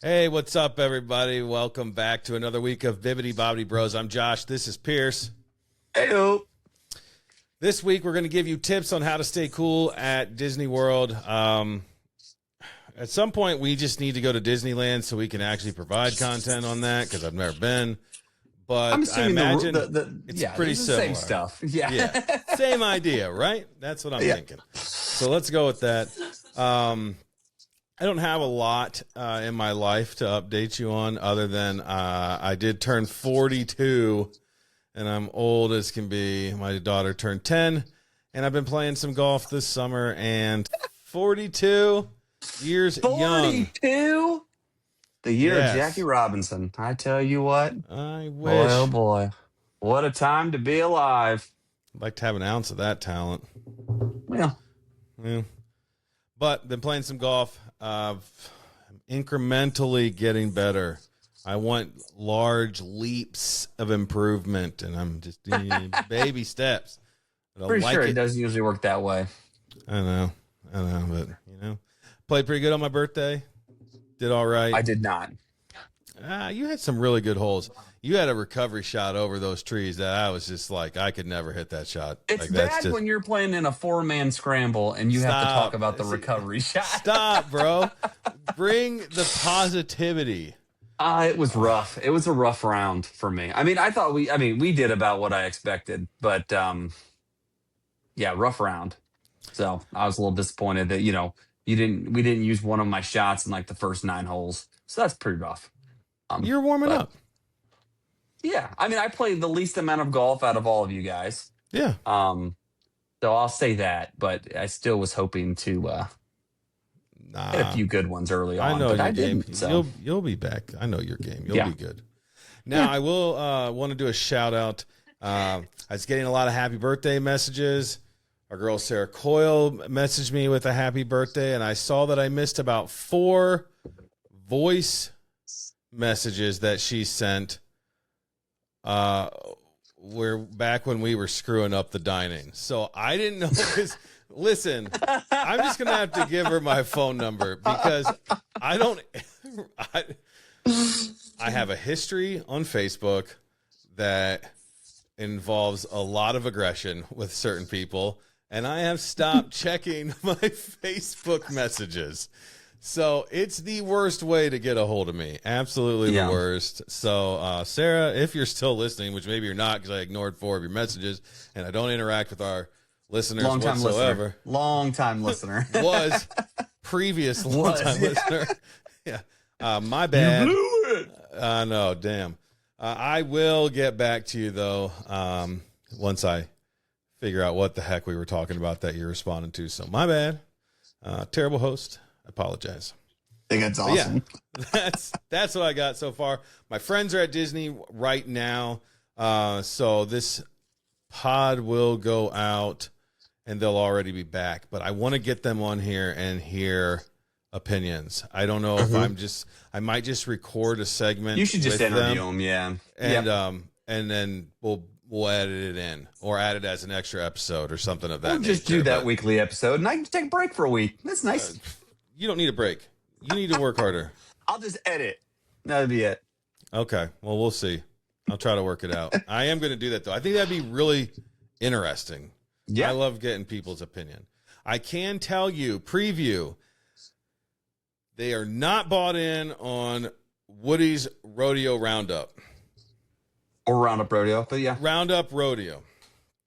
Hey, what's up, everybody? Welcome back to another week of Bibbidi Bobbidi Bros. I'm Josh. This is Pierce. Heyo. This week, we're going to give you tips on how to stay cool at Disney World. At some point, we just need to go to Disneyland so we can actually provide content on that because I've never been. But I'm I assuming imagine it's pretty the similar. same stuff. Yeah. Yeah, same idea, right? That's what I'm thinking. So let's go with that. I don't have a lot in my life to update you on other than I did turn 42 and I'm old as can be. My daughter turned 10 and I've been playing some golf this summer and 42 years young. 42? The year Yes. of Jackie Robinson. I tell you what. I wish. Boy, oh boy. What a time to be alive. I'd like to have an ounce of that talent. Well, Yeah. But been playing some golf, incrementally getting better. I want large leaps of improvement, and I'm just doing baby steps. I don't pretty like sure it. it doesn't usually work that way. I know, but played pretty good on my birthday. Did all right. I did not. You had some really good holes. You had a recovery shot over those trees that I was just like, I could never hit that shot. It's like, bad when you're playing in a 4-man scramble and you have to Stop. talk about the recovery shot. Stop, bro. Bring the positivity. It was rough. It was a rough round for me. I mean, we did about what I expected, but yeah, rough round. So I was a little disappointed that, we didn't use one of my shots in like the first 9 holes. So that's pretty rough. You're warming up. Yeah. I mean, I played the least amount of golf out of all of you guys. Yeah. So I'll say that, but I still was hoping to get a few good ones early on. I know but your I game. didn't, so. You'll be back. I know your game. You'll be good. Now I will want to do a shout out. I was getting a lot of happy birthday messages. Our girl Sarah Coyle messaged me with a happy birthday, and I saw that I missed about 4 voice messages that she sent. We're back when we were screwing up the dining, so I didn't know. Because listen, I'm just gonna have to give her my phone number because I don't. I have a history on Facebook that involves a lot of aggression with certain people, and I have stopped checking my Facebook messages. So it's the worst way to get a hold of me. Absolutely the worst. So, Sarah, if you're still listening, which maybe you're not because I ignored 4 of your messages and I don't interact with our listeners whatsoever. Long-time listener. Was previous long-time listener. Yeah. My bad. You blew it. I know, damn. I will get back to you, though, once I figure out what the heck we were talking about that you're responding to. So my bad. Terrible host. I apologize. I think that's awesome. Yeah, that's what I got so far. My friends are at Disney right now. So this pod will go out and they'll already be back. But I want to get them on here and hear opinions. I don't know if I might just record a segment. You should just with interview them, yeah. And then we'll edit it in or add it as an extra episode or something of that We'll just do that weekly episode, and I can take a break for a week. That's nice. You don't need a break. You need to work harder. I'll just edit. That'll be it. Okay. Well, we'll see. I'll try to work it out. I am going to do that, though. I think that'd be really interesting. Yeah. I love getting people's opinion. I can tell you, preview, they are not bought in on Woody's Rodeo Roundup. Or Roundup Rodeo, but yeah. Roundup Rodeo.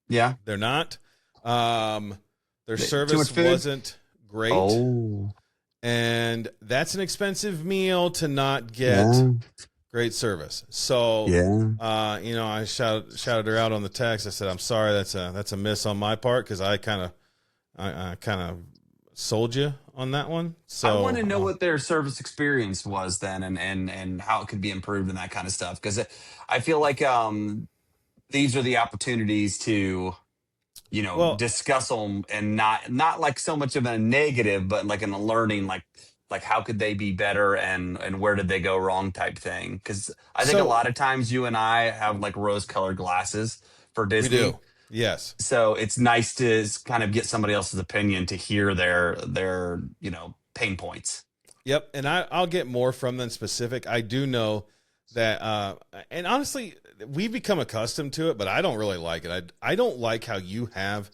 Yeah. They're not. Their service wasn't great. Oh. And that's an expensive meal to not get great service. So, I shouted her out on the text. I said, "I'm sorry, that's a miss on my part because I kind of sold you on that one." So I want to know what their service experience was then, and how it could be improved and that kind of stuff. Because I feel like these are the opportunities to discuss them and not like so much of a negative, but like in a learning, like how could they be better and where did they go wrong type thing. Because I think a lot of times you and I have like rose-colored glasses for Disney. We do. Yes. So it's nice to kind of get somebody else's opinion to hear their pain points. Yep, and I'll get more from them specific. I do know that, and honestly, we've become accustomed to it, but I don't really like it. I don't like how you have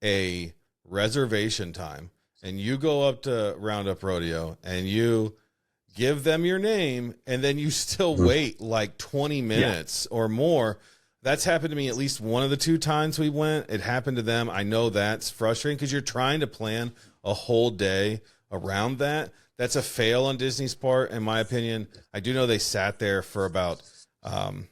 a reservation time and you go up to Roundup Rodeo and you give them your name and then you still wait like 20 minutes or more. That's happened to me at least one of the 2 times we went. It happened to them. I know that's frustrating because you're trying to plan a whole day around that. That's a fail on Disney's part, in my opinion. I do know they sat there for about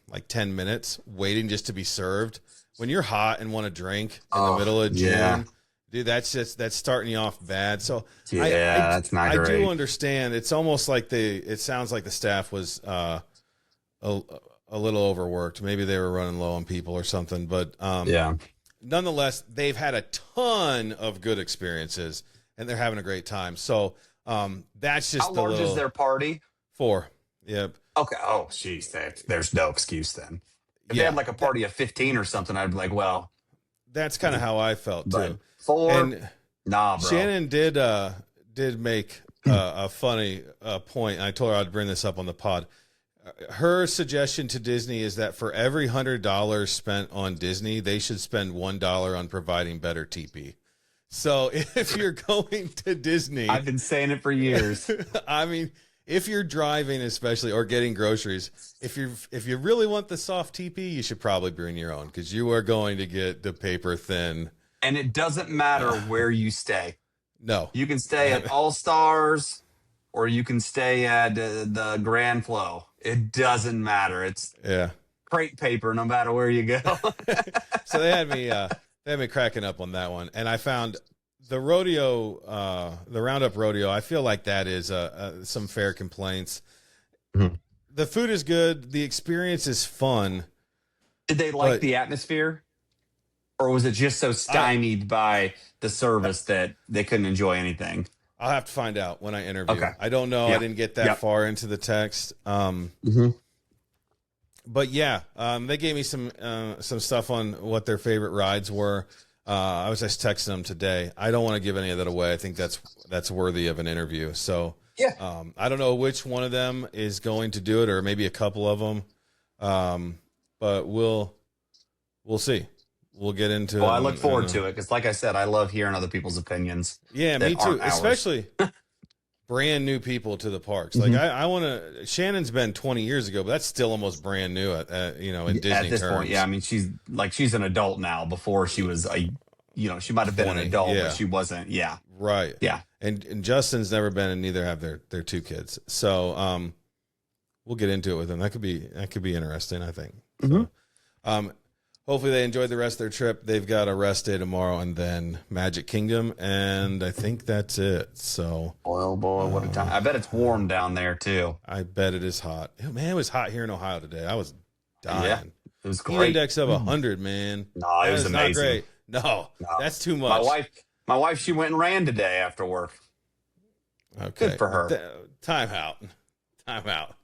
like 10 minutes waiting just to be served. When you're hot and want to drink in the middle of June, dude, that's starting you off bad. So that's not great. I do understand. It's almost like it sounds like the staff was a little overworked. Maybe they were running low on people or something. But nonetheless, they've had a ton of good experiences and they're having a great time. So that's just how large is their party? 4. Yep. Okay. Oh, geez, there's no excuse then. If they had like a party of 15 or something, I'd be like, well, that's kind of how I felt too. 4, and nah, bro. Shannon did make a funny point. I told her I'd bring this up on the pod. Her suggestion to Disney is that for every $100 spent on Disney, they should spend $1 on providing better TP. So if you're going to Disney, I've been saying it for years. I mean, if you're driving, especially, or getting groceries, if you really want the soft TP, you should probably bring your own because you are going to get the paper thin. And it doesn't matter where you stay. No, you can stay at All Stars, or you can stay at the Grand Flow. It doesn't matter. It's crate paper, no matter where you go. So they had me cracking up on that one, and I found the rodeo, the Roundup Rodeo. I feel like that is some fair complaints. Mm-hmm. The food is good. The experience is fun. Did they like the atmosphere, or was it just so stymied by the service that they couldn't enjoy anything? I'll have to find out when I interview. Okay. I don't know. I didn't get that far into the text. But they gave me some stuff on what their favorite rides were. I was just texting them today. I don't want to give any of that away. I think that's worthy of an interview. So I don't know which one of them is going to do it, or maybe a couple of them. But we'll see. We'll get into. Well, I look forward to it because, like I said, I love hearing other people's opinions. Yeah, me too. Especially brand new people to the parks. Like I want to. Shannon's been 20 years ago, but that's still almost brand new in Disney at this terms. point. Yeah, I mean she's an adult now. Before she was she might have been 20, an adult, but she wasn't. Yeah, right. Yeah, and Justin's never been, and neither have their 2 kids. So we'll get into it with them. That could be interesting. I think. So, hopefully they enjoyed the rest of their trip. They've got a rest day tomorrow and then Magic Kingdom, and I think that's it. So, oh boy, what a time! I bet it's warm down there too. I bet it is hot. Man, it was hot here in Ohio today. I was dying. Yeah, it was great. Heat index of 100, man. No, it was amazing. Not great. No, that's too much. My wife, she went and ran today after work. Okay, good for her. Time out.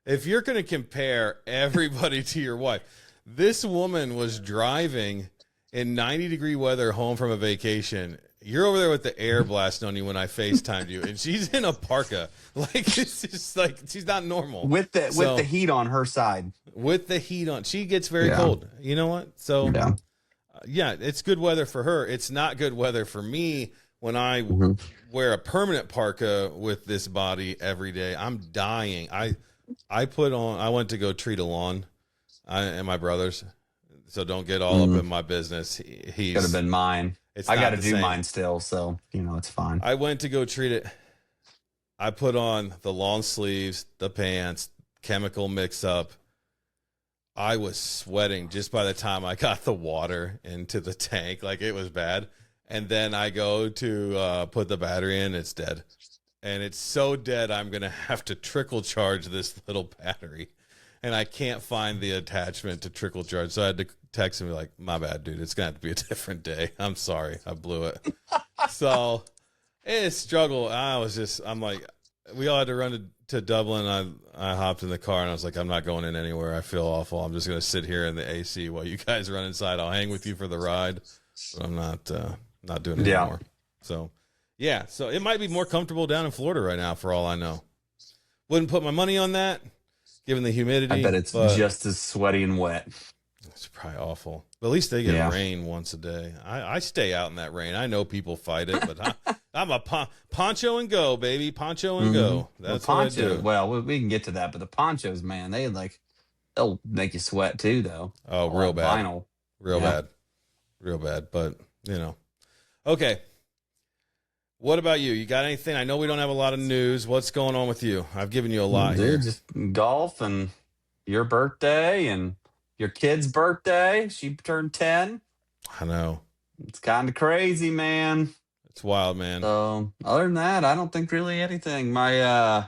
If you're going to compare everybody to your wife. This woman was driving in 90-degree weather home from a vacation. You're over there with the air blasting on you when I FaceTimed you, and she's in a parka. Like, it's just like she's not normal. With the heat on her side. With the heat on. She gets very cold. You know what? So, it's good weather for her. It's not good weather for me when I wear a permanent parka with this body every day. I'm dying. I went to go treat a lawn. And my brothers, so don't get all up in my business. He's could have been mine. I got to do mine still, so it's fine. I went to go treat it. I put on the long sleeves, the pants, chemical mix up. I was sweating just by the time I got the water into the tank, like it was bad. And then I go to put the battery in, it's dead, and it's so dead I'm gonna have to trickle charge this little battery. And I can't find the attachment to trickle charge. So I had to text him like, my bad, dude. It's going to have to be a different day. I'm sorry. I blew it. So it's a struggle. I'm like, we all had to run to Dublin. I hopped in the car and I was like, I'm not going in anywhere. I feel awful. I'm just going to sit here in the AC while you guys run inside. I'll hang with you for the ride. But I'm not doing it anymore. So Yeah, so it might be more comfortable down in Florida right now, for all I know. Wouldn't put my money on that, given the humidity. I bet it's but just as sweaty and wet. it's probably awful. But at least they get Yeah. rain once a day. I stay out in that rain. I know people fight it, but I'm a poncho and go, baby. Poncho and go. That's well, what I do. Well, we can get to that, but the ponchos, man, they'll make you sweat too, though. Oh, All real that bad. Vinyl. Real Yeah. bad. Real bad. But, Okay. What about you? You got anything? I know we don't have a lot of news. What's going on with you? I've given you a lot here. Dude, just golf and your birthday and your kid's birthday. She turned 10. I know. It's kind of crazy, man. It's wild, man. So other than that, I don't think really anything. My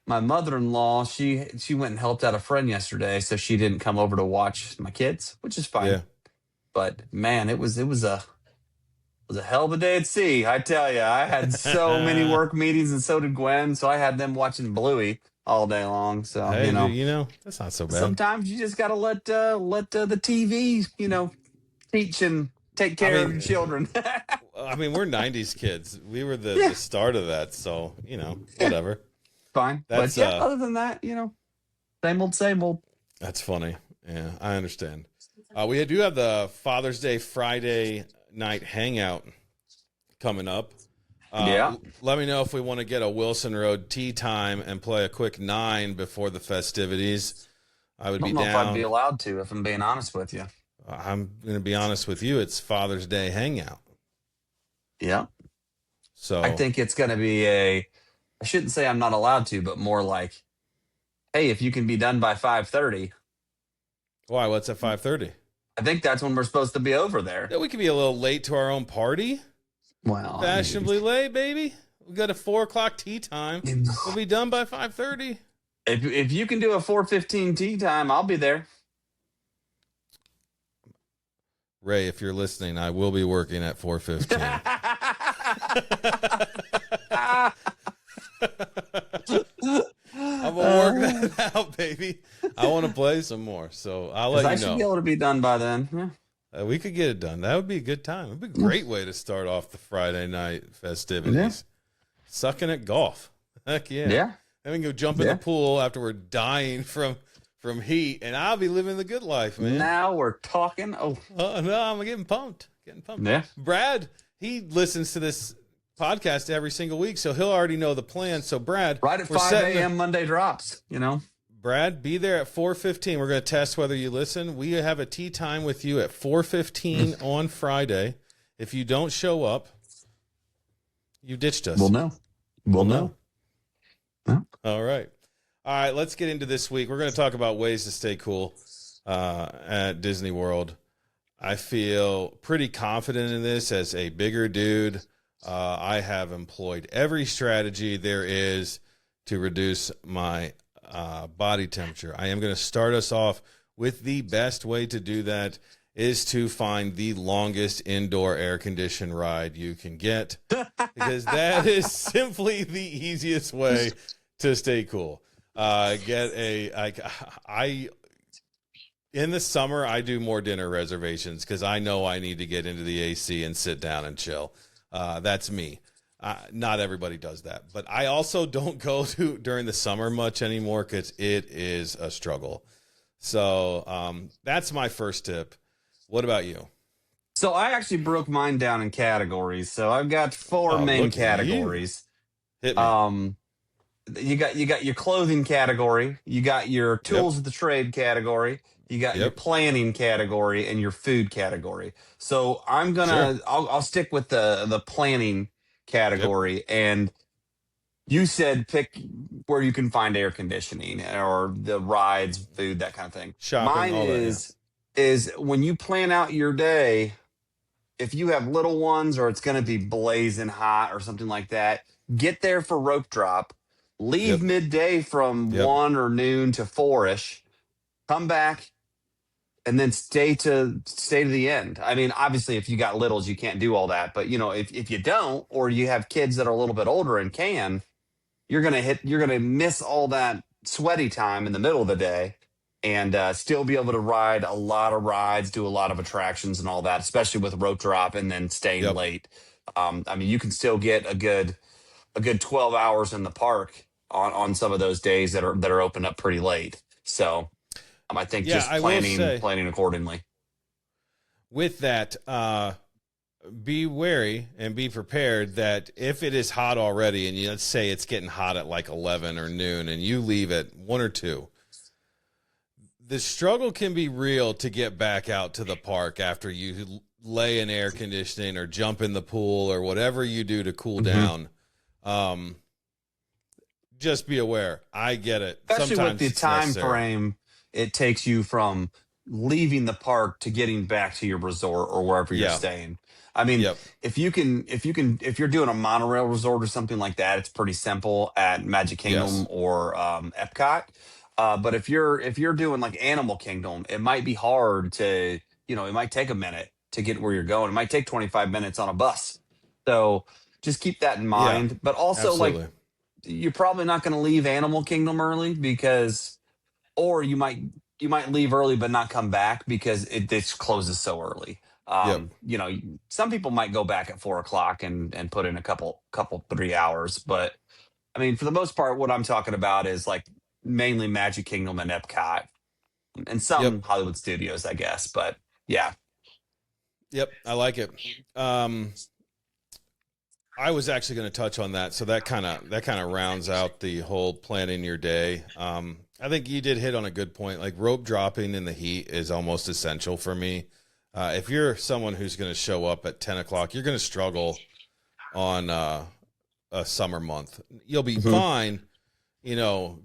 mother-in-law, she went and helped out a friend yesterday, so she didn't come over to watch my kids, which is fine. Yeah. But man, it was a hell of a day at sea. I tell you, I had so many work meetings, and so did Gwen. So I had them watching Bluey all day long. So Hey, that's not so bad. sometimes you just gotta let the TV, teach and take care of your children. I mean, we're 90s kids. We were the start of that. So, whatever. Fine. That's, But other than that, same old, same old. That's funny. Yeah, I understand. We do have the Father's Day Friday night hangout coming up. Yeah. Let me know if we want to get a Wilson Road tea time and play a quick 9 before the festivities. I would I be don't know if I'd down. be allowed to, if I'm being honest with you. I'm going to be honest with you. It's Father's Day hangout. Yeah. So I think it's going to be I shouldn't say I'm not allowed to, but more like, hey, if you can be done by 5:30. Why? What's at 5:30? I think that's when we're supposed to be over there. Yeah, we could be a little late to our own party. Well, Fashionably late, baby. We got a 4:00 tea time. We'll be done by 5:30. If you can do a 4:15 tea time, I'll be there. Ray, if you're listening, I will be working at 4:15. I'm gonna work that out, baby. I want to play some more, so I'll let I you should be know. able to be done by then. Yeah. We could get it done. That would be a good time. It'd be a great way to start off the Friday night festivities. Yeah. Sucking at golf. Heck yeah. Yeah. Then we can go jump in the pool after we're dying from heat, and I'll be living the good life, man. Now we're talking. Oh, No, I'm getting pumped. yeah. Brad, he listens to this podcast every single week, so he'll already know the plan. So, Brad, Right at we're 5 setting a.m. Monday drops, Brad, be there at 4:15. We're going to test whether you listen. We have a tea time with you at 4:15 on Friday. If you don't show up, you ditched us. We'll know. We'll know. All right. All right, let's get into this week. We're going to talk about ways to stay cool at Disney World. I feel pretty confident in this as a bigger dude. I have employed every strategy there is to reduce my body temperature. I am going to start us off with the best way to do that is to find the longest indoor air conditioned ride you can get, because that is simply the easiest way to stay cool. In the summer, I do more dinner reservations because I know I need to get into the AC and sit down and chill. That's me. Not everybody does that, but I also don't go to during the summer much anymore because it is a struggle. So that's my first tip. What about you? So I actually broke mine down in categories. So I've got four main look at you. categories. Hit me. You got your clothing category, you got your tools of the trade category, you got your planning category, and your food category. So I'm gonna I'll stick with the planning category. And you said pick where you can find air conditioning or the rides, food, that kind of thing. Shopping, Mine all that, is when you plan out your day, if you have little ones or it's going to be blazing hot or something like that, get there for rope drop, leave midday from 1 or noon to 4-ish, come back, and then stay to the end. I mean, obviously, if you got littles, you can't do all that. But, if you don't, or you have kids that are a little bit older and can, you're going to miss all that sweaty time in the middle of the day and still be able to ride a lot of rides, do a lot of attractions and all that, especially with rope drop and then staying late. I mean, you can still get a good 12 hours in the park on some of those days that are open up pretty late. So I think Yeah, just I will planning say planning accordingly. with that, be wary and be prepared that if it is hot already, and let's say it's getting hot at like 11 or noon, and you leave at 1 or 2, the struggle can be real to get back out to the park after you lay in air conditioning or jump in the pool or whatever you do to cool Mhm. down. Um, just be aware. I get it. Especially with Sometimes the it's time necessary. frame it takes you from leaving the park to getting back to your resort or wherever you're Yeah. staying. I mean, Yep. if you're doing a monorail resort or something like that, it's pretty simple at Magic Kingdom Yes. or Epcot. But if you're doing like Animal Kingdom, it might be hard to, it might take a minute to get where you're going. It might take 25 minutes on a bus. So just keep that in Yeah. mind. But also, like, Absolutely. you're probably not going to leave Animal Kingdom early because, or you might leave early but not come back because it closes so early. Yep. Some people might go back at 4 o'clock and put in a couple 3 hours, but I mean, for the most part, what I'm talking about is like mainly Magic Kingdom and Epcot and some Yep. Hollywood Studios, I guess. But yeah, Yep. I like it. Um, I was actually going to touch on that, so that kind of rounds out the whole planning your day. I think you did hit on a good point. Like rope dropping in the heat is almost essential for me. If you're someone who's going to show up at 10 o'clock, you're going to struggle on a summer month. You'll be Mhm. fine,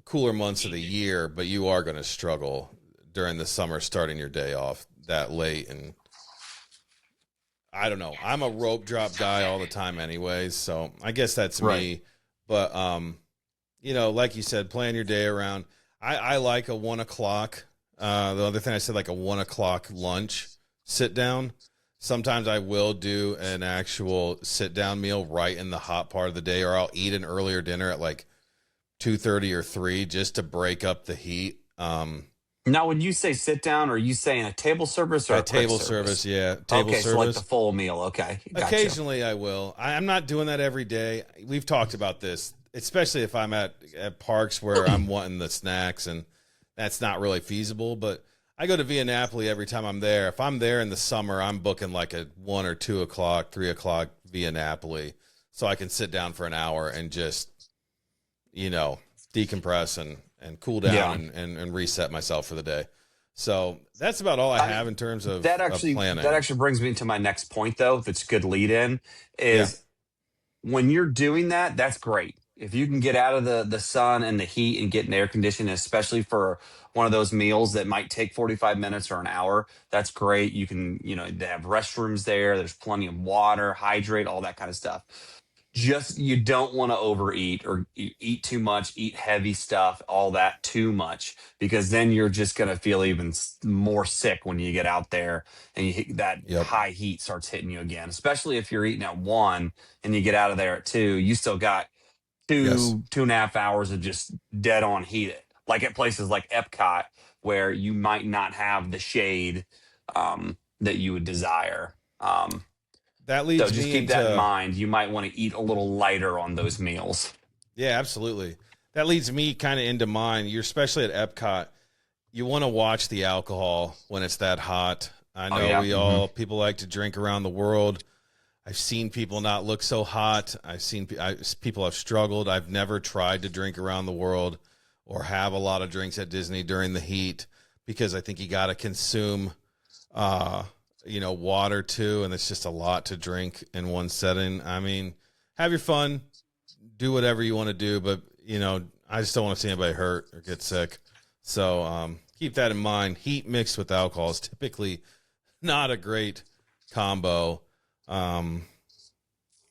cooler months of the year, but you are going to struggle during the summer, starting your day off that late. And I don't know. I'm a rope drop guy all the time anyways, so I guess that's Right. me. But like you said, plan your day around. I like a 1 o'clock. The other thing I said, like a 1 o'clock lunch sit down. Sometimes I will do an actual sit down meal right in the hot part of the day, or I'll eat an earlier dinner at like 2:30 or 3 just to break up the heat. Now, when you say sit down, are you saying a table service or a At quick table service, service? yeah, table Okay, so like the service. full meal. Okay, gotcha. Occasionally, I will. I'm not doing that every day. We've talked about this, especially if I'm at parks where I'm wanting the snacks, and that's not really feasible. But I go to Via Napoli every time I'm there. If I'm there in the summer, I'm booking like a 1 or 2 o'clock, 3 o'clock Via Napoli, so I can sit down for an hour and just you know decompress and cool down Yeah. and reset myself for the day. So that's about all I I have mean, in terms that of actually that planning. actually brings me to my next point, though. That's a good lead in. Yeah. Is when you're doing that, that's great. If you can get out of the sun and the heat and get an air conditioning, especially for one of those meals that might take 45 minutes or an hour, that's great. You can, they have restrooms there. There's plenty of water, hydrate, all that kind of stuff. Just you don't want to overeat or eat too much, eat heavy stuff, all that too much, because then you're just going to feel even more sick when you get out there and that Yep. high heat starts hitting you again, especially if you're eating at 1 and you get out of there at 2. You still got Yes. 2.5 hours of just dead on heat, like at places like Epcot, where you might not have the shade that you would desire. That So leads just me keep that in into mind. You might want to eat a little lighter on those meals. Yeah, absolutely. That leads me kind of into mine. You're especially at Epcot. You want to watch the alcohol when it's that hot. I Oh know yeah. people like to drink around the world. I've seen people not look so hot. I've seen people have struggled. I've never tried to drink around the world or have a lot of drinks at Disney during the heat because I think you got to consume, water too, and it's just a lot to drink in one setting. I mean, have your fun, do whatever you want to do, but I just don't want to see anybody hurt or get sick. So keep that in mind. Heat mixed with alcohol is typically not a great combo. Um,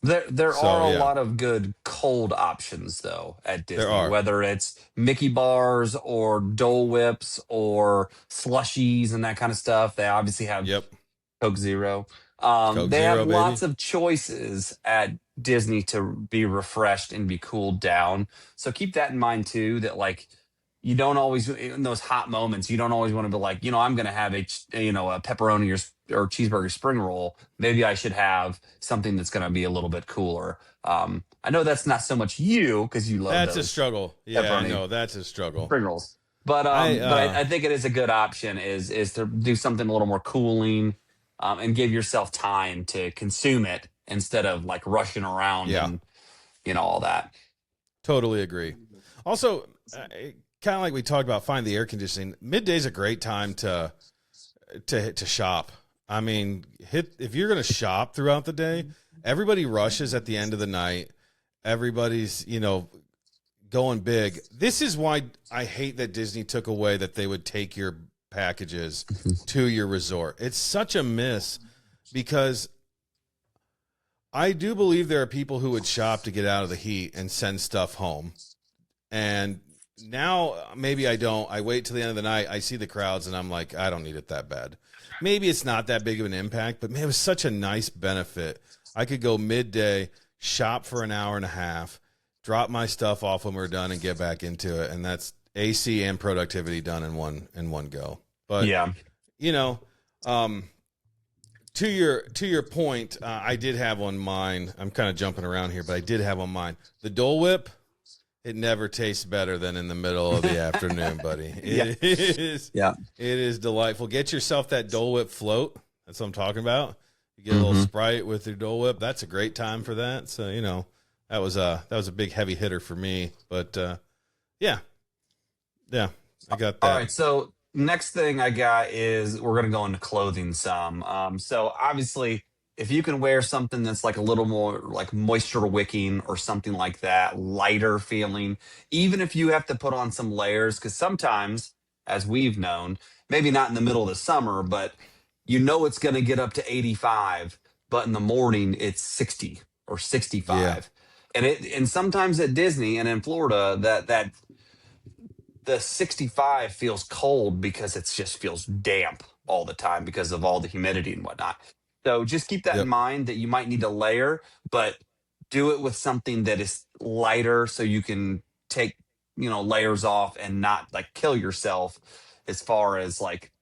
There are so a yeah, lot of good cold options though at there Disney, are. whether it's Mickey bars or Dole Whips or slushies and that kind of stuff. They obviously have Yep, Coke Zero. Coke They have Zero, baby. lots of choices at Disney to be refreshed and be cooled down. So keep that in mind too. That like you don't always, in those hot moments, you don't always want to be like, I'm going to have a pepperoni or cheeseburger spring roll. Maybe I should have something that's going to be a little bit cooler. I know that's not so much you because you love That's a those struggle. Yeah, I pepperoni know that's a struggle. spring rolls. But I think it is a good option is to do something a little more cooling, and give yourself time to consume it instead of like rushing around Yeah. and all that. Totally agree. Also, kind of like we talked about, find the air conditioning. Midday's a great time to shop. I mean, if you're going to shop throughout the day, everybody rushes at the end of the night. Everybody's, going big. This is why I hate that Disney took away that they would take your packages to your resort. It's such a miss, because I do believe there are people who would shop to get out of the heat and send stuff home. And now maybe I don't. I wait till the end of the night. I see the crowds and I'm like, I don't need it that bad. Maybe it's not that big of an impact, but man, it was such a nice benefit. I could go midday, shop for an hour and a half, drop my stuff off when we're done, and get back into it. And that's AC and productivity done in one go. But yeah, to your point, I did have on mine. I'm kind of jumping around here, but I did have on mine the Dole Whip. It never tastes better than in the middle of the afternoon, buddy. It is delightful. Get yourself that Dole Whip float. That's what I'm talking about. You get a little Sprite with your Dole Whip. That's a great time for that. So, that was a big heavy hitter for me. But yeah, I got that. All right, so next thing I got is we're going to go into clothing some. So obviously, if you can wear something that's like a little more like moisture wicking or something like that, lighter feeling, even if you have to put on some layers, because sometimes, as we've known, maybe not in the middle of the summer, but it's going to get up to 85, but in the morning it's 60 or 65. Yeah. And sometimes at Disney and in Florida, that the 65 feels cold because it just feels damp all the time because of all the humidity and whatnot. So just keep that in mind, that you might need to layer, but do it with something that is lighter so you can take, layers off and not like kill yourself as far as like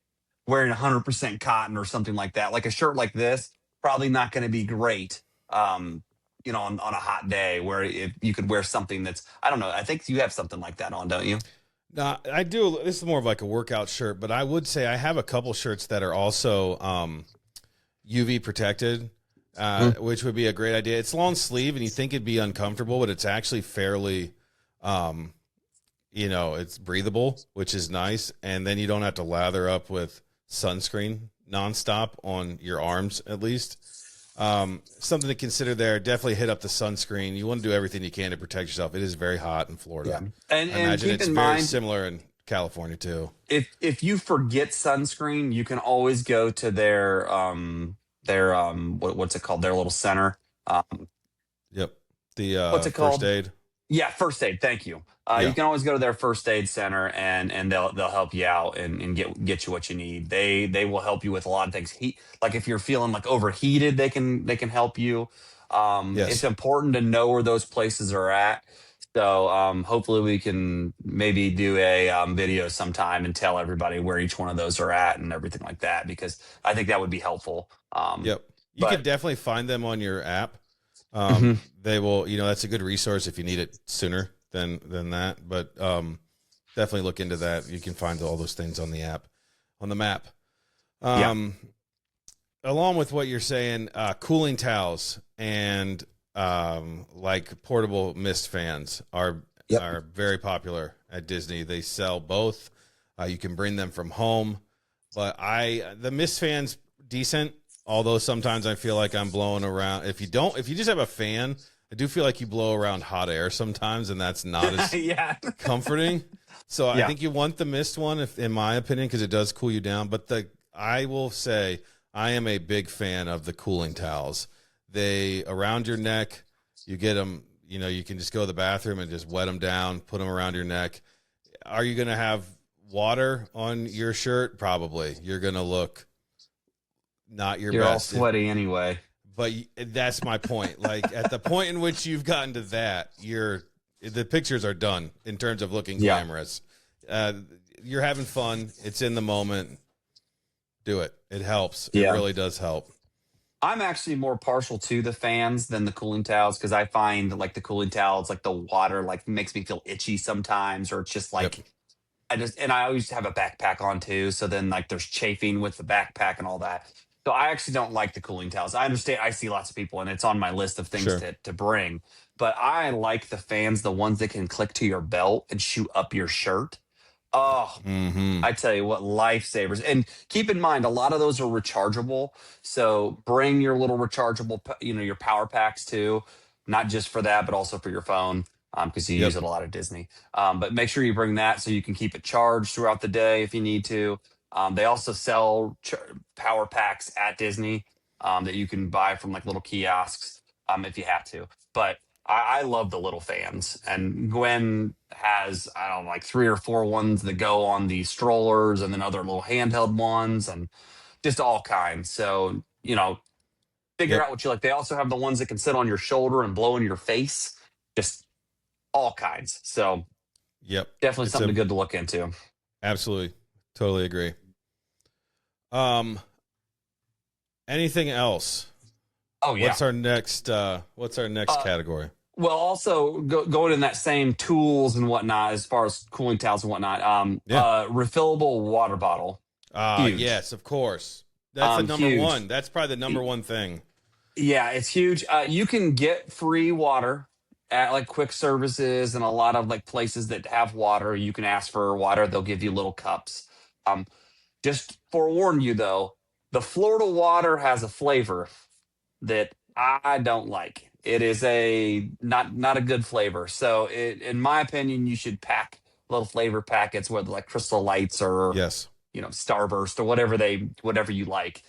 wearing 100% cotton or something like that. Like a shirt like this, probably not going to be great, on a hot day, where if you could wear something that's, I don't know, I think you have something like that on, don't you? No, I do. This is more of like a workout shirt, but I would say I have a couple shirts that are also UV protected, which would be a great idea. It's long sleeve and you think it'd be uncomfortable, but it's actually fairly, it's breathable, which is nice. And then you don't have to lather up with sunscreen nonstop on your arms, at least. Something to consider there. Definitely hit up the sunscreen. You want to do everything you can to protect yourself. It is very hot in Florida. Yeah. And I imagine keep it's in very mind, similar in California too. If you forget sunscreen, you can always go to their what's it called? Their little center. Yep. The what's it called? First aid. Yeah, first aid. Thank you. You can always go to their first aid center and they'll help you out and get you what you need. They will help you with a lot of things. Like if you're feeling like overheated, they can help you. Yes. It's important to know where those places are at. So hopefully we can maybe do a video sometime and tell everybody where each one of those are at and everything like that, because I think that would be helpful. Yep. You can definitely find them on your app. They will, that's a good resource if you need it sooner than that. But definitely look into that. You can find all those things on the app, on the map. Along with what you're saying, cooling towels and like portable mist fans are very popular at Disney. They sell both. You can bring them from home, but the mist fans decent. Although sometimes I feel like I'm blowing around. If you just have a fan, I do feel like you blow around hot air sometimes, and that's not as comforting. So I think you want the mist one, in my opinion, because it does cool you down. But I will say I am a big fan of the cooling towels. They around your neck. You get them. You can just go to the bathroom and just wet them down, put them around your neck. Are you going to have water on your shirt? Probably. You're going to look not your You're best. all sweaty anyway. But that's my point. Like at the point in which you've gotten to that, the pictures are done in terms of looking glamorous. Uh, you're having fun. It's in the moment. Do it. It helps. It Yeah. really does help. I'm actually more partial to the fans than the cooling towels because I find like the cooling towels, like the water, like makes me feel itchy sometimes, or it's just Yep. like and I always have a backpack on too. So then like there's chafing with the backpack and all that. So I actually don't like the cooling towels. I understand. I see lots of people and it's on my list of things Sure. to bring, but I like the fans, the ones that can click to your belt and shoot up your shirt. Oh, Mm-hmm. I tell you what, lifesavers. And keep in mind, a lot of those are rechargeable. So bring your little rechargeable, your power packs too, not just for that, but also for your phone, because you use Yep. it a lot at Disney. But make sure you bring that so you can keep it charged throughout the day if you need to. They also sell power packs at Disney that you can buy from like little kiosks if you have to. But I love the little fans, and Gwen has I don't know like three or four ones that go on the strollers, and then other little handheld ones, and just all kinds. So figure Yep. out what you like. They also have the ones that can sit on your shoulder and blow in your face, just all kinds. So Yep. definitely It's something a good to look into. absolutely totally agree. Um, anything else? Oh yeah. What's our next Uh, category? well, also going in that same tools and whatnot as far as cooling towels and whatnot. Yeah. Refillable water bottle, huge. Yes, of course. That's the number Huge. one. That's probably the number one thing. Yeah, it's huge. You can get free water at like quick services and a lot of like places that have water. You can ask for water; they'll give you little cups. Um, just forewarn you though, the Florida water has a flavor that I don't like. It is a not a good flavor. So, in my opinion, you should pack little flavor packets, whether like Crystal Lights or Yes. Starburst or whatever you like.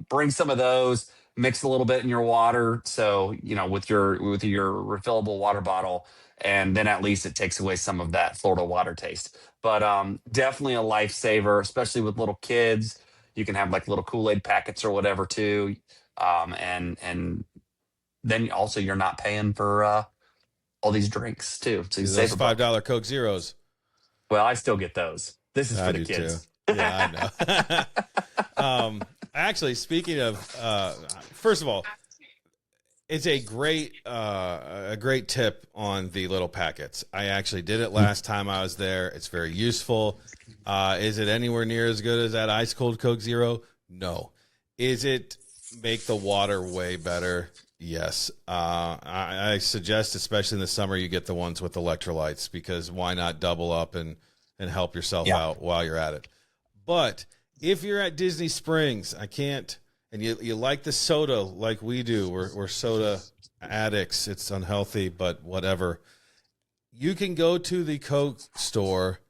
Bring some of those, mix a little bit in your water, so with your refillable water bottle, and then at least it takes away some of that Florida water taste. But definitely a lifesaver, especially with little kids. You can have like little Kool-Aid packets or whatever too, and then also you're not paying for all these drinks too, so you Those save a buck. $5 Coke Zeros. Well, I still get those. This is for I the do too. kids. Yeah, I know. Actually, speaking of, first of all, it's a great tip on the little packets. I actually did it last time I was there. It's very useful. Is it anywhere near as good as that ice cold Coke Zero? No. Is it make the water way better? Yes. I suggest, especially in the summer, you get the ones with electrolytes, because why not double up and help yourself Yeah. out while you're at it? But if you're at Disney Springs, I can't, and you like the soda like we do, we're soda addicts. It's unhealthy, but whatever. You can go to the Coke store,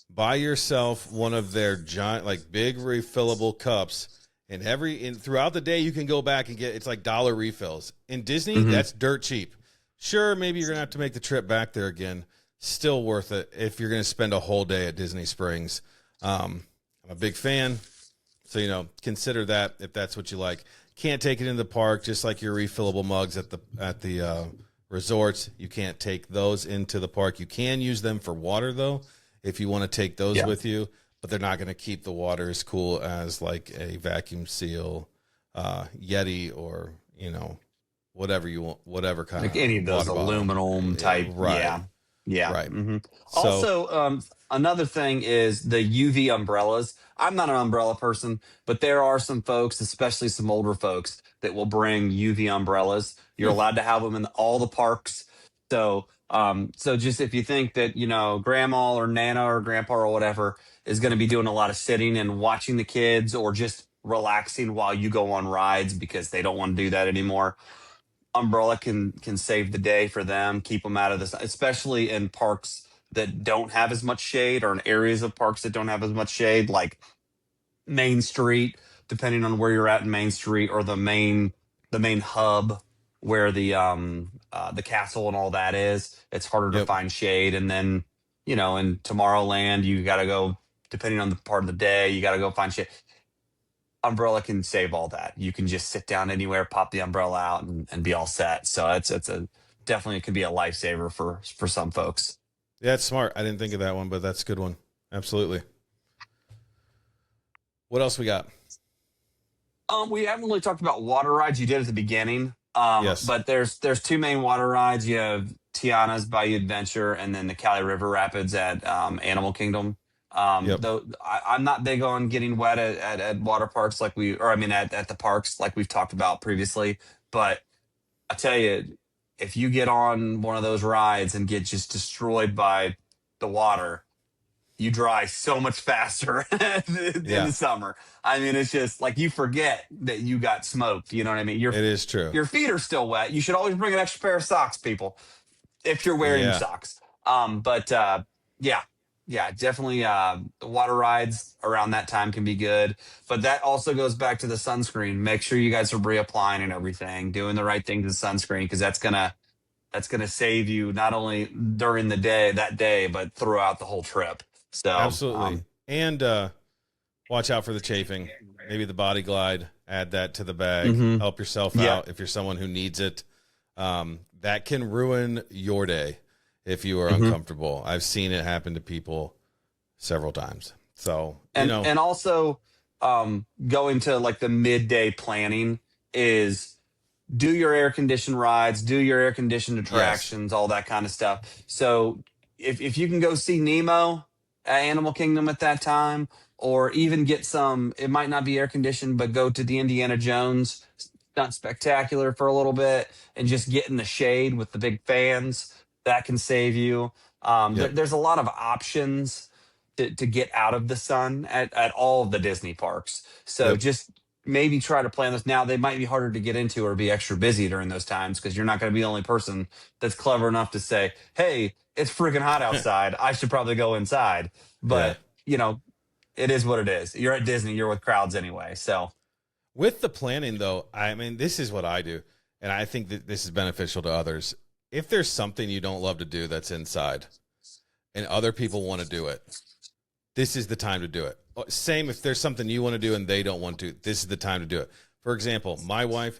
buy yourself one of their giant, like big refillable cups, and throughout the day you can go back and get, it's like dollar refills. In Disney, Mhm. that's dirt cheap. Sure, maybe you're gonna have to make the trip back there again. Still worth it if you're gonna spend a whole day at Disney Springs. I'm a big fan, so consider that if that's what you like. Can't take it in the park, just like your refillable mugs at the resorts. You can't take those into the park. You can use them for water though, if you want to take those Yeah. with you. But they're not going to keep the water as cool as like a vacuum seal, Yeti, or whatever you want, whatever kind Like of any of those water bottle. aluminum Yeah, type. right, Yeah. Yeah. right. So Also, another thing is the UV umbrellas. I'm not an umbrella person, but there are some folks, especially some older folks, that will bring UV umbrellas. You're allowed to have them in all the parks. So just if you think that, grandma or nana or grandpa or whatever is going to be doing a lot of sitting and watching the kids or just relaxing while you go on rides because they don't want to do that anymore, umbrella can save the day for them, keep them out of this, especially in parks that don't have as much shade, or in areas of parks that don't have as much shade, like Main Street, depending on where you're at in Main Street, or the main hub where the castle and all that is. It's harder to yep, find shade, and then in Tomorrowland, you got to go, depending on the part of the day, you got to go find shade. Umbrella can save all that. You can just sit down anywhere, pop the umbrella out, and be all set. So it's a definitely, it could be a lifesaver for some folks. Yeah, it's smart. I didn't think of that one, but that's a good one. Absolutely. What else we got? We haven't really talked about water rides. You did at the beginning. Yes. But there's two main water rides. You have Tiana's Bayou Adventure and then the Cali River Rapids at Animal Kingdom. Yep. Though I'm not big on getting wet at water parks like or I mean at the parks like we've talked about previously. But I tell you, if you get on one of those rides and get just destroyed by the water, you dry so much faster in Yeah, the summer. I mean, it's just like you forget that you got smoked. You know what I mean? it is true. Your feet are still wet. You should always bring an extra pair of socks, people, if you're wearing Yeah. socks. But yeah, yeah, definitely. The water rides around that time can be good, but that also goes back to the sunscreen. Make sure you guys are reapplying and everything, doing the right thing to the sunscreen because that's gonna save you not only during the day that day, but throughout the whole trip. So, Absolutely. And watch out for the chafing. Maybe the Body Glide, add that to the bag. mhm. Help yourself Yeah. out if you're someone who needs it. That can ruin your day if you are Mhm. uncomfortable. I've seen it happen to people several times. So, And also going to like the midday planning is do your air conditioned rides, do your air conditioned yes. attractions, all that kind of stuff. So if you can go see Nemo at Animal Kingdom at that time, or even get some, it might not be air conditioned, but go to the Indiana Jones Stunt Spectacular for a little bit and just get in the shade with the big fans. That can save you. Yep. There's a lot of options to get out of the sun at all of the Disney parks. So Yep. just maybe try to plan this now. They might be harder to get into or be extra busy during those times because you're not going to be the only person that's clever enough to say, hey, it's freaking hot outside. I should probably go inside. Yeah. But, it is what it is. You're at Disney, you're with crowds anyway. So, With the planning, though, I mean, this is what I do, and I think that this is beneficial to others. If there's something you don't love to do that's inside and other people want to do it, this is the time to do it. Same if there's something you want to do and they don't want to, this is the time to do it. For example, my wife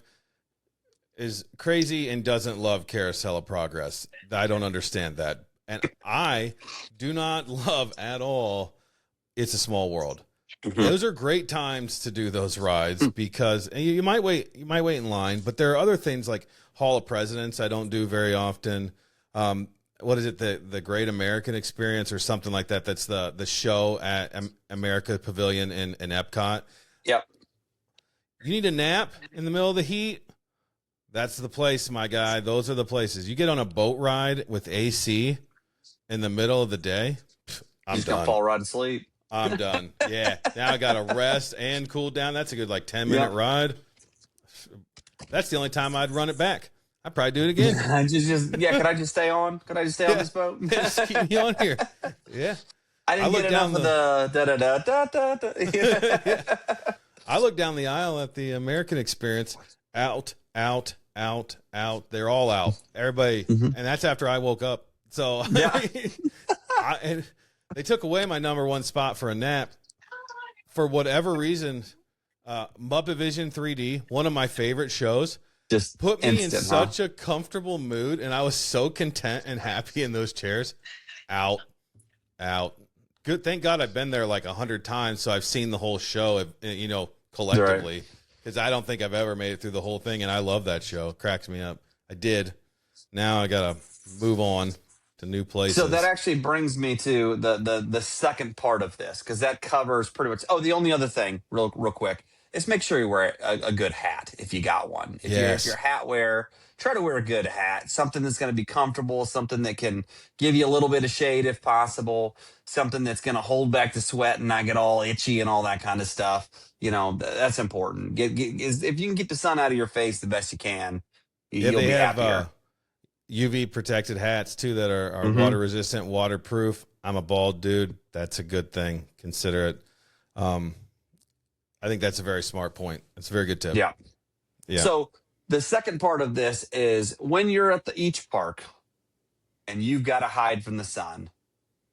is crazy and doesn't love Carousel of Progress. I don't understand that. And I do not love at all It's a Small World. mhm. Those are great times to do those rides because and you might wait in line, but there are other things like Hall of Presidents I don't do very often. What is it, the Great American Experience or something like that? That's the show at America Pavilion in Epcot. Yep. You need a nap in the middle of the heat? That's the place, my guy. Those are the places. You get on a boat ride with AC in the middle of the day, I'm Just gonna done. fall right asleep. I'm done. Yeah. Now I got to rest and cool down. That's a good, like, 10-minute Yep. ride. That's the only time I'd run it back. I'd probably do it again. Yeah, could I just stay on? Could I just stay on Yeah. this boat? Just keep me on here. Yeah. I didn't look get down enough of the da da da da da. Yeah. I look down the aisle at the American Experience. Out, out, out, out. They're all out. Everybody. Mhm. And that's after I woke up. So, Yeah. and they took away my number one spot for a nap. For whatever reason, Muppet Vision 3D, one of my favorite shows, Just put me in instant, huh? such a comfortable mood, and I was so content and happy in those chairs. Out, out. Good. Thank God I've been there like 100 times, so I've seen the whole show, collectively. Because I don't think I've ever made it through the whole thing, and I love that show. It cracks me up. I did. Now I gotta move on to new places. So that actually brings me to the second part of this because that covers pretty much. Oh, the only other thing, real quick, is make sure you wear a good hat if you got one. If you're a hat wearer, try to wear a good hat, something that's going to be comfortable, something that can give you a little bit of shade if possible, something that's going to hold back the sweat and not get all itchy and all that kind of stuff. That's important. If you can get the sun out of your face the best you can, Yeah, you'll they be have happier. UV protected hats too that are Mhm. water resistant, waterproof. I'm a bald dude. That's a good thing. Consider it. I think that's a very smart point. That's a very good tip. Yeah. Yeah. So the second part of this is when you're at each park and you've got to hide from the sun.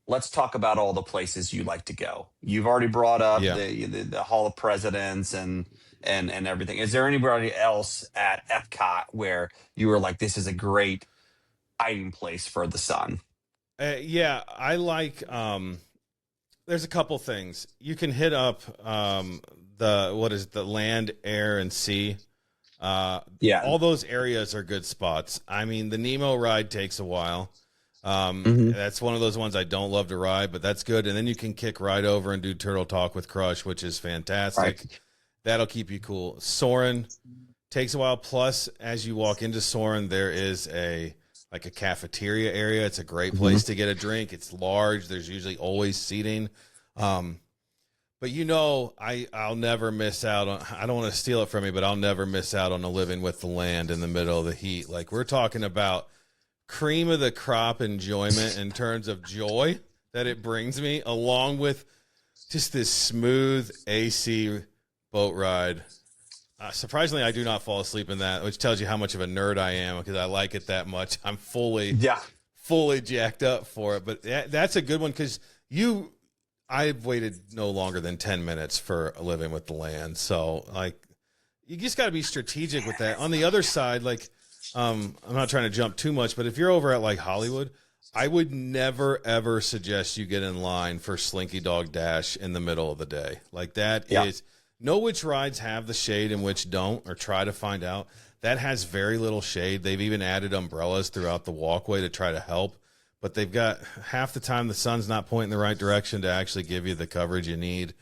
Let's talk about all the places you like to go. You've already brought up Yeah. the Hall of Presidents and everything. Is there anybody else at Epcot where you were like, this is a great hiding place for the sun? Yeah, I like. There's a couple things you can hit up. The land, air, and sea. Uh, Yeah. all those areas are good spots. I mean, the Nemo ride takes a while. Hmm. That's one of those ones I don't love to ride, but that's good. And then you can kick right over and do Turtle Talk with Crush, which is Right. fantastic. That'll keep you cool. Soren takes a while. Plus, as you walk into Soren, there is a cafeteria area. It's a great Hmm. place to get a drink. It's large. There's usually always seating. Um, but I'll never miss out on. I don't want to steal it from you, but I'll never miss out on the living with the land in the middle of the heat. Like we're talking about cream of the crop enjoyment in terms of joy that it brings me, along with just this smooth AC boat ride. Surprisingly, I do not fall asleep in that, which tells you how much of a nerd I am because I like it that much. I'm Yeah. fully jacked up for it. But that's a good one because I've waited no longer than 10 minutes for a living with the land. So like, you just got to be strategic with that. On the other side, like, I'm not trying to jump too much, but if you're over at like Hollywood, I would never ever suggest you get in line for Slinky Dog Dash in the middle of the day. Like that Yeah. is know which rides have the shade and which don't, or try to find out. That has very little shade. They've even added umbrellas throughout the walkway to try to help, but they've got half the time the sun's not pointing the right direction to actually give you the coverage you need.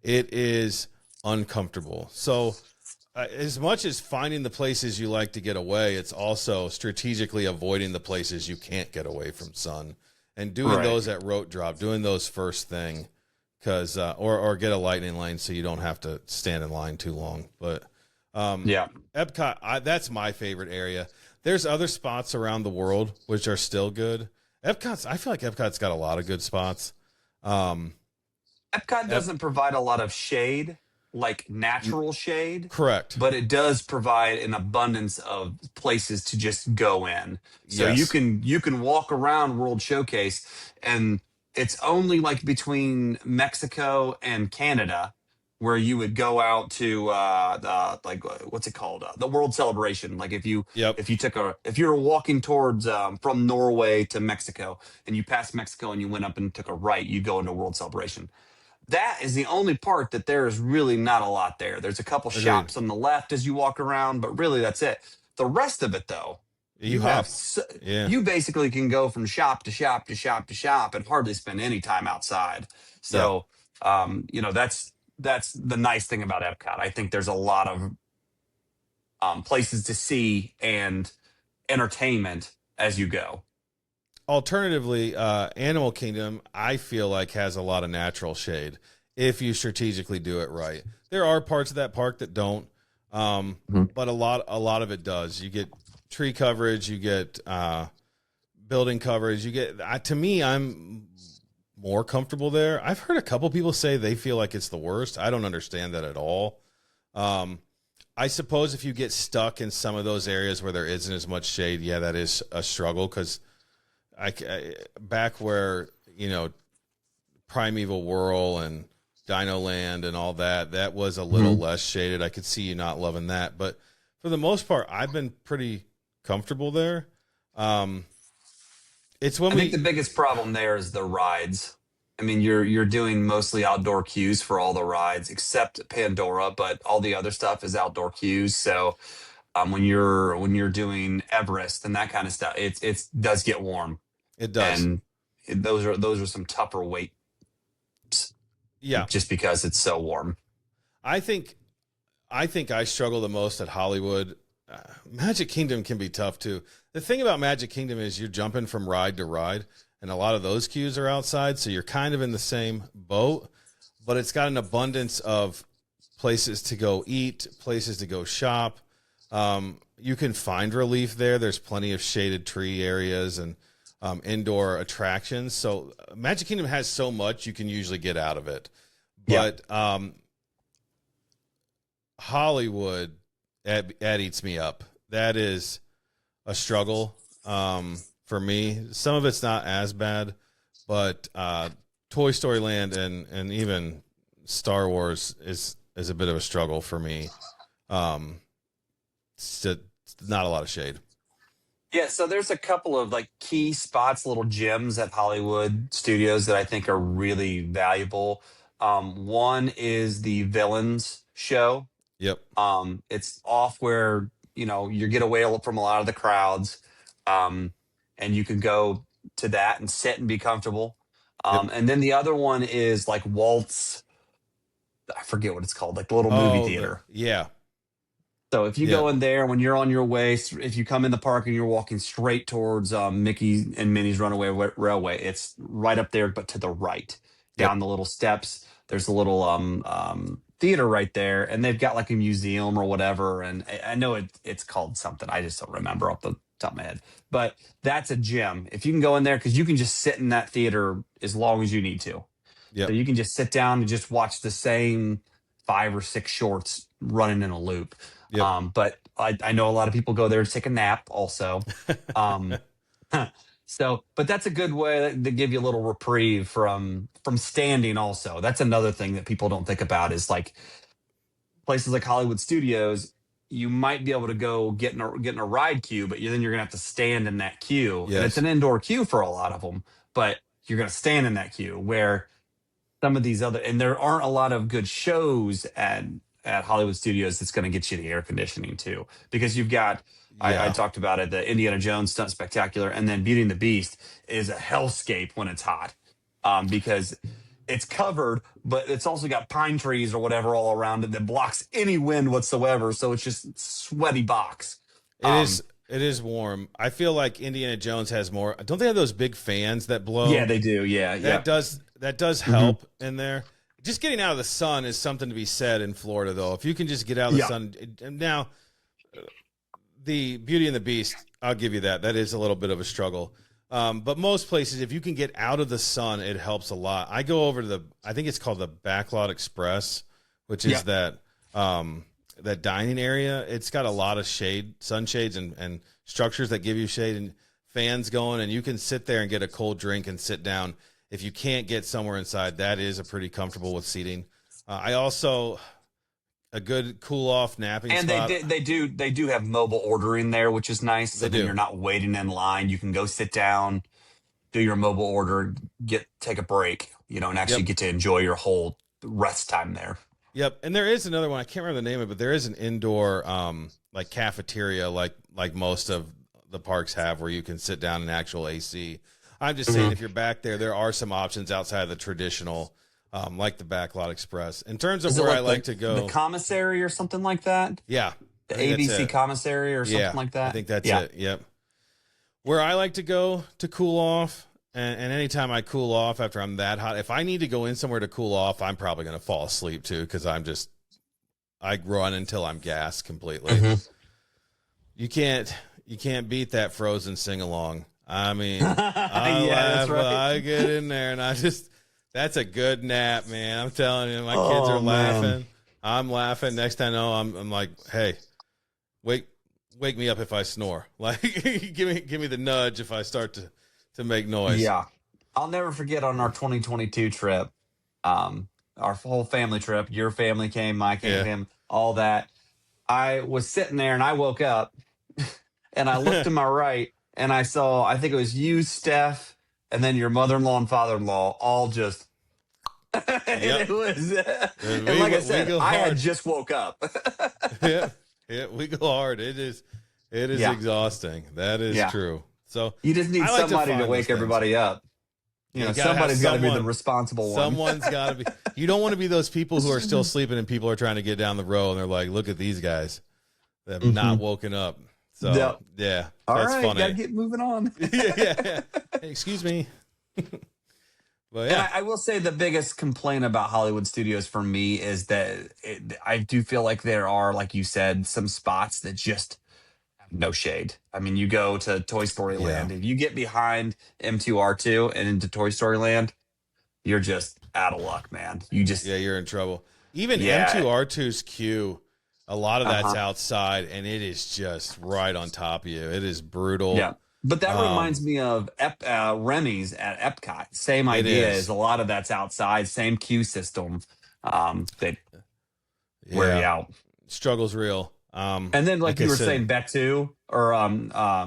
It is uncomfortable. So as much as finding the places you like to get away, it's also strategically avoiding the places you can't get away from sun and doing Right. those at rote drop, doing those first thing, because or get a lightning lane so you don't have to stand in line too long. But Yeah. Epcot, that's my favorite area. There's other spots around the world which are still good. I feel like Epcot's got a lot of good spots. Um, Epcot Ep- doesn't provide a lot of shade, like natural shade, Correct. but it does provide an abundance of places to just go in. So Yes. you can walk around World Showcase, and it's only like between Mexico and Canada where you would go out to the like what's it called, the World Celebration. Like Yep. if you were walking towards from Norway to Mexico and you passed Mexico and you went up and took a right, you go into World Celebration. That is the only part that there is really not a lot there. There's a couple Agreed. shops on the left as you walk around, but really that's it. The rest of it, though, You you have hop. Yeah. you basically can go from shop to shop to shop to shop and hardly spend any time outside. Yeah. So, that's the nice thing about Epcot. I think there's a lot of places to see and entertainment as you go. Alternatively, Animal Kingdom, I feel like has a lot of natural shade if you strategically do it right. There are parts of that park that don't, Mhm. but a lot of it does. You get tree coverage, you get building coverage, you get. To me, I'm more comfortable there. I've heard a couple people say they feel like it's the worst. I don't understand that at all. Um, I suppose if you get stuck in some of those areas where there isn't as much shade, yeah, that is a struggle because back where Primeval Whirl and Dino Land and all that, that was a little Mhm. less shaded. I could see you not loving that, but for the most part, I've been pretty comfortable there. Um, it's when I think we the biggest problem there is the rides. I mean, you're doing mostly outdoor queues for all the rides except Pandora, but all the other stuff is outdoor queues. So when you're doing Everest and that kind of stuff, it does get warm, it does, and those are some tougher weights yeah. just because it's so warm. I think I struggle the most at Hollywood. Magic Kingdom can be tough too. The thing about Magic Kingdom is you're jumping from ride to ride, and a lot of those queues are outside, so you're kind of in the same boat. But it's got an abundance of places to go eat, places to go shop. You can find relief there. There's plenty of shaded tree areas and indoor attractions. So Magic Kingdom has so much you can usually get out of it. Yeah. But Hollywood, that eats me up. That is a struggle for me. Some of it's not as bad, but Toy Story Land and even Star Wars is a bit of a struggle for me. It's not a lot of shade. Yeah, so there's a couple of like key spots, little gems at Hollywood Studios that I think are really valuable. One is the Villains show. Yep. It's off where you get away from a lot of the crowds, um, and you can go to that and sit and be comfortable. Yep. And then the other one is like Waltz. I forget what it's called, like the little movie Oh, theater. yeah. So if you Yep. go in there when you're on your way, if you come in the park and you're walking straight towards Mickey and Minnie's Runaway Railway, it's right up there, but to the right, Yep. down the little steps. There's a little theater right there, and they've got like a museum or whatever. And I know it's called something. I just don't remember off the top of my head. But that's a gem. If you can go in there, because you can just sit in that theater as long as you need to. So Yep. you can just sit down and just watch the same 5 or 6 shorts running in a loop. Yep. But I know a lot of people go there to take a nap also. Um, but that's a good way to give you a little reprieve from standing also. That's another thing that people don't think about is like places like Hollywood Studios, you might be able to go get in a ride queue, but then you're gonna have to stand in that queue. And it's Yes. an indoor queue for a lot of them, but you're gonna stand in that queue where some of these other and there aren't a lot of good shows at Hollywood Studios that's going to get you the air conditioning too, because you've got I Yeah. talked about it, the Indiana Jones Stunt Spectacular, and then Beauty and the Beast is a hellscape when it's hot, because it's covered, but it's also got pine trees or whatever all around it that blocks any wind whatsoever, so it's just sweaty box. It Um, is. It is warm. I feel like Indiana Jones has more. Don't they have those big fans that blow? yeah, they do. Yeah, yeah. That does Hmm. help in there. Just getting out of the sun is something to be said in Florida, though. If you can just get out of the Yeah. sun. And now, the Beauty and the Beast, I'll give you that. That is a little bit of a struggle. But most places, if you can get out of the sun, it helps a lot. I go over to I think it's called the Backlot Express, which is Yeah. that dining area. It's got a lot of shade, sunshades, and structures that give you shade and fans going, and you can sit there and get a cold drink and sit down. If you can't get somewhere inside, that is a pretty comfortable with seating. I also a good cool off napping And spot. they do have mobile ordering there, which is nice. So They then do. you're not waiting in line. You can go sit down, do your mobile order, take a break, and actually Yep. get to enjoy your whole rest time there. Yep, and there is another one. I can't remember the name of it, but there is an indoor like cafeteria, like most of the parks have, where you can sit down in actual AC. I'm just saying, Mhm. if you're back there, there are some options outside of the traditional, like the Backlot Express. In terms of Is it where I like like to the go, commissary or something like that? yeah, The I think that's ABC it. commissary or Yeah, something like that? I think that's Yeah. it. Yep. Where I like to go to cool off, and anytime I cool off after I'm that hot, if I need to go in somewhere to cool off, I'm probably going to fall asleep too, because I run until I'm gassed completely. Mhm. You can't beat that Frozen sing along. I mean, I Yeah, laugh, that's right. I get in there, and that's a good nap, man. I'm telling you, my kids Oh, are man. laughing. I'm laughing. Next thing I know, I'm like, hey, wake me up if I snore. Like, give me the nudge if I start to make noise. Yeah. I'll never forget on our 2022 trip, our whole family trip. Your family came, my Yeah. came, all that. I was sitting there and I woke up and I looked to my right and I saw, I think it was you, Steph, and then your mother in law and father in law all just. And Yep. it was, and we like I go- we said, go I had hard. just woke up. Yeah, yeah, we go hard. It is Yeah. exhausting. That is Yeah. true. So You just need I like to somebody to find wake those things. everybody up. You gotta have Somebody's got to be the someone- responsible one. Someone's got to be. You don't want to be those people who are still sleeping and people are trying to get down the road and they're like, "Look at these guys that have not woken up." So Yep. yeah, All that's right, funny. gotta get moving on. yeah. Hey, excuse me. But And yeah, I will say the biggest complaint about Hollywood Studios for me is that I do feel like there are, like you said, some spots that just have no shade. I mean, you go to Toy Story Yeah. Land, if you get behind M2R2 and into Toy Story Land, you're just out of luck, man. You just, yeah, you're in trouble. Even Yeah. M2R2's queue, a lot of that's Uh-huh. outside, and it is just right on top of you. It is brutal. yeah. But that Um, reminds me of Remy's at Epcot. Same It idea is. is a lot of that's outside, same queue system. That wear you Yeah, out. struggle's real. And then, like I you were said, saying, Batu, or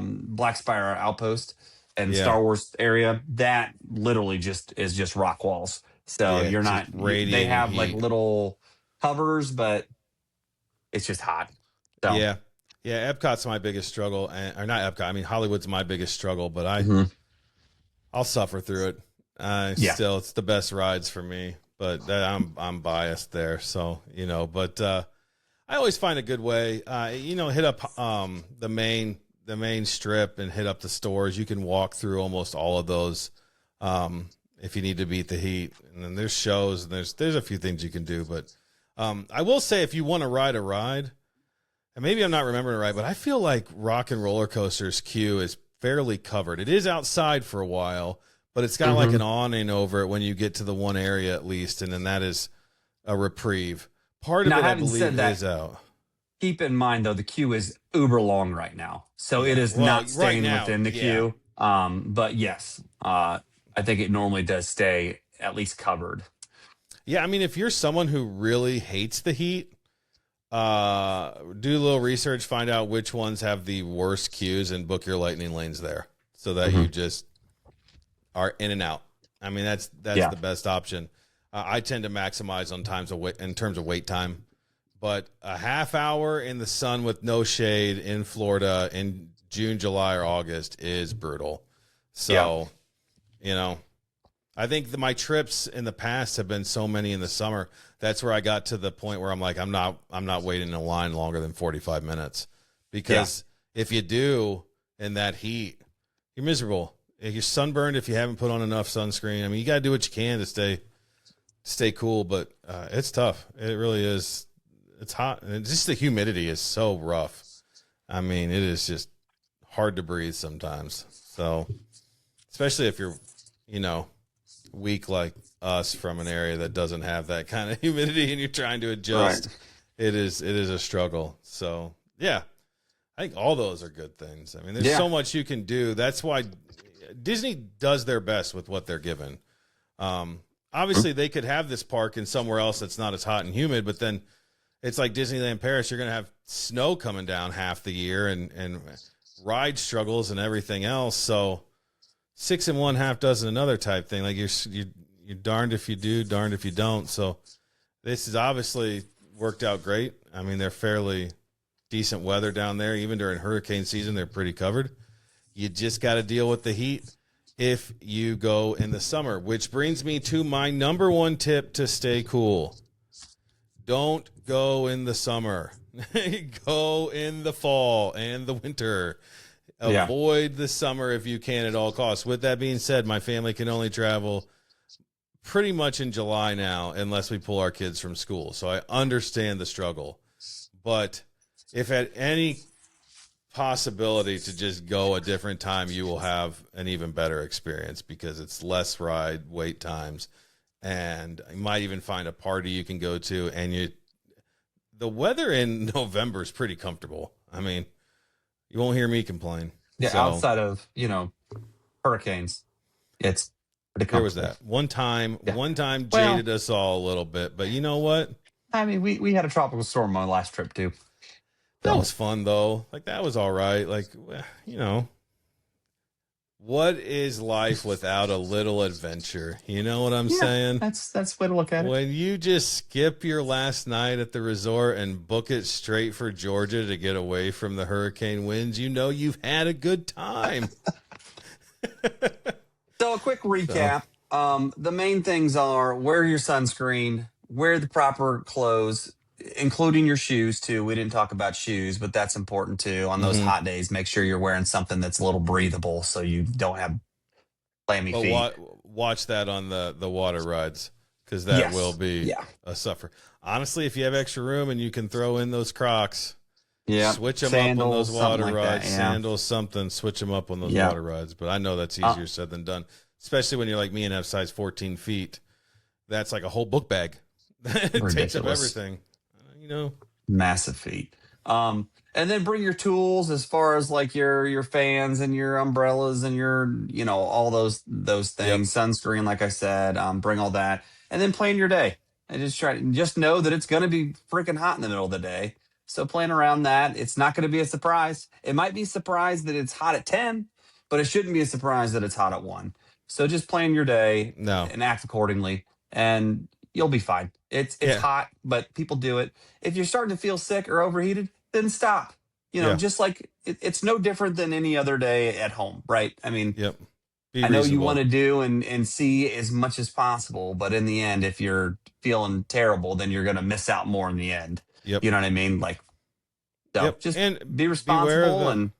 Black Spire Outpost and Yeah. Star Wars area, that literally just is just rock walls. So Yeah. you're Just not. They radiating have like heat. little covers, but it's just hot. So. Yeah. Yeah. Epcot's my biggest struggle. Or not Epcot. I mean, Hollywood's my biggest struggle, but Mhm. I'll suffer through it. Yeah. Still, it's the best rides for me, but I'm biased there. So, but I always find a good way, hit up the main strip and hit up the stores. You can walk through almost all of those if you need to beat the heat. And then there's shows and there's a few things you can do. But I will say, if you want to ride a ride, and maybe I'm not remembering it right, but I feel like Rock and Roller Coaster's queue is fairly covered. It is outside for a while, but it's got like an awning over it when you get to the one area at least, and then that is a reprieve. Part of Now, it, I having said believe, that, is out. keep in mind though the queue is uber long right now, so it Yeah. is Well, not right staying now, within the yeah. queue. But yes, I think it normally does stay at least covered. Yeah, I mean, if you're someone who really hates the heat, do a little research, find out which ones have the worst queues, and book your lightning lanes there, so that you just are in and out. I mean, that's Yeah. the best option. I tend to maximize on times of wait, in terms of wait time, but a half hour in the sun with no shade in Florida in June, July, or August is brutal. So, I think my trips in the past have been so many in the summer. That's where I got to the point where I'm like, I'm not waiting in a line longer than 45 minutes, because if you do in that heat, you're miserable. You're sunburned if you haven't put on enough sunscreen. I mean, you got to do what you can to stay cool, but it's tough. It really is. It's hot. And just the humidity is so rough. I mean, it is just hard to breathe sometimes. So, especially if you're, weak like us from an area that doesn't have that kind of humidity and you're trying to adjust, Right. it is a struggle. So, yeah, I think all those are good things. I mean, there's Yeah. so much you can do. That's why Disney does their best with what they're given. Obviously, they could have this park in somewhere else that's not as hot and humid, but then it's like Disneyland Paris. You're going to have snow coming down half the year and ride struggles and everything else. So 6 and 1/2 dozen another type thing. Like you're darned if you do, darned if you don't. So this has obviously worked out great. I mean, they're fairly decent weather down there. Even during hurricane season, they're pretty covered. You just got to deal with the heat if you go in the summer, which brings me to my number one tip to stay cool. Don't go in the summer. Go in the fall and the winter. Yeah. Avoid the summer if you can at all costs. With that being said, my family can only travel pretty much in July now unless we pull our kids from school. So I understand the struggle. But if at any possibility to just go a different time, you will have an even better experience because it's less ride wait times, and you might even find a party you can go to. And the weather in November is pretty comfortable. I mean, you won't hear me complain. Yeah. So, Outside of hurricanes, it's pretty there was comfortable. that one time. Yeah. One time Well- jaded us all a little bit, but you know what? I mean, we had a tropical storm on the last trip too. That So- was fun though. Like that was all right. Like, what is life without a little adventure? You know what I'm saying? That's the way to look at it. When you just skip your last night at the resort and book it straight for Georgia to get away from the hurricane winds, you've had a good time. So a quick recap. The main things are: wear your sunscreen, wear the proper clothes, including your shoes too. We didn't talk about shoes, but that's important too. On those hot days, make sure you're wearing something that's a little breathable so you don't have clammy But feet. watch that on the water rides, because that Yes. will be Yeah. a suffer. Honestly, if you have extra room and you can throw in those Crocs, Yeah. switch them up on those water something like rides, that, yeah. sandals, something, switch them up on those Yeah. water rides. But I know that's easier said than done, especially when you're like me and have size 14 feet. That's like a whole book bag. It takes up Ridiculous. everything. Massive feet. And then bring your tools as far as like your fans and your umbrellas and your all those things. Sunscreen, like I said. Bring all that, and then plan your day. And just know that it's going to be freaking hot in the middle of the day. So plan around that. It's not going to be a surprise. It might be a surprise that it's hot at 10, but it shouldn't be a surprise that it's hot at 1. So just plan your day No. and act accordingly, and you'll be fine. It's Yeah. hot, but people do it. If you're starting to feel sick or overheated, then stop. Yeah. Just like it's no different than any other day at home, right? I mean, Yep. Be I know you reasonable. want to do and see as much as possible, but in the end, if you're feeling terrible, then you're going to miss out more in the end. Yep. You know what I mean? Like, so Yep. just And be responsible and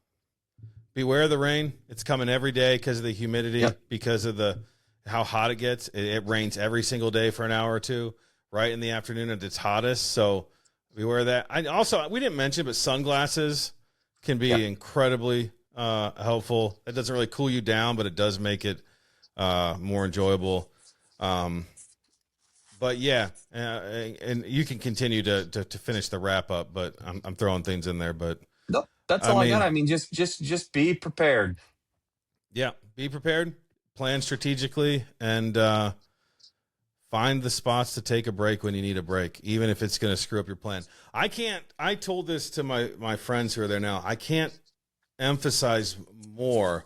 beware of the rain. It's coming every day because of the humidity, Yep. because of how hot it gets. It rains every single day for an hour or two, right in the afternoon at its hottest. So beware of that. We didn't mention, but sunglasses can be incredibly helpful. It doesn't really cool you down, but it does make it more enjoyable. But yeah, and you can continue to finish the wrap up, but I'm throwing things in there. But nope, that's all I got. I mean, just be prepared. Yeah, be prepared, plan strategically, and find the spots to take a break when you need a break, even if it's going to screw up your plan. I told this to my friends who are there now. I can't emphasize more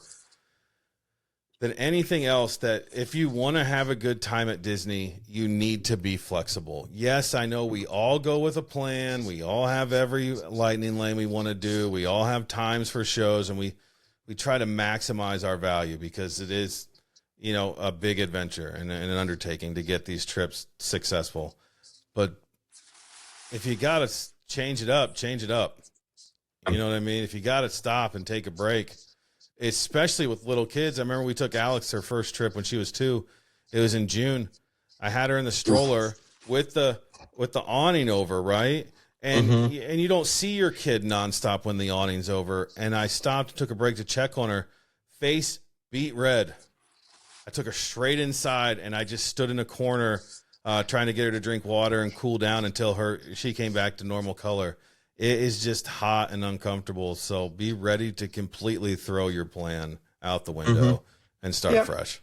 than anything else that if you want to have a good time at Disney, you need to be flexible. Yes, I know we all go with a plan. We all have every lightning lane we want to do. We all have times for shows, and we try to maximize our value because it is, a big adventure and an undertaking to get these trips successful. But if you got to change it up. You know what I mean? If you got to stop and take a break, especially with little kids. I remember we took Alex her first trip when she was 2. It was in June. I had her in the stroller with the awning over, right? And and you don't see your kid nonstop when the awning's over. And I stopped, took a break to check on her. Face beat red. I took her straight inside, and I just stood in a corner trying to get her to drink water and cool down until she came back to normal color. It is just hot and uncomfortable. So be ready to completely throw your plan out the window and start fresh.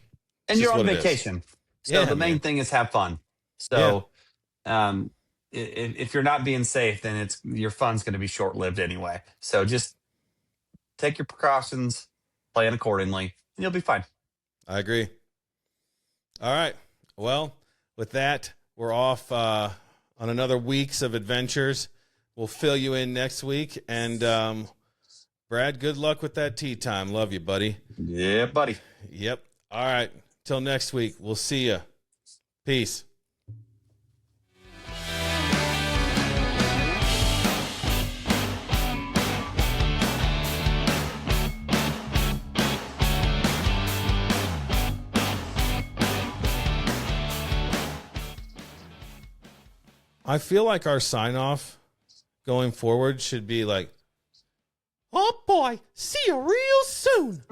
And you're on vacation. So the main thing is have fun. So if you're not being safe, then your fun's going to be short-lived anyway. So just take your precautions, plan accordingly, and you'll be fine. I agree. All right. Well, with that, we're off on another weeks of adventures. We'll fill you in next week. And Brad, good luck with that tea time. Love you, buddy. Yeah, buddy. Yep. All right. Till next week. We'll see you. Peace. I feel like our sign off going forward should be like, oh boy, see you real soon.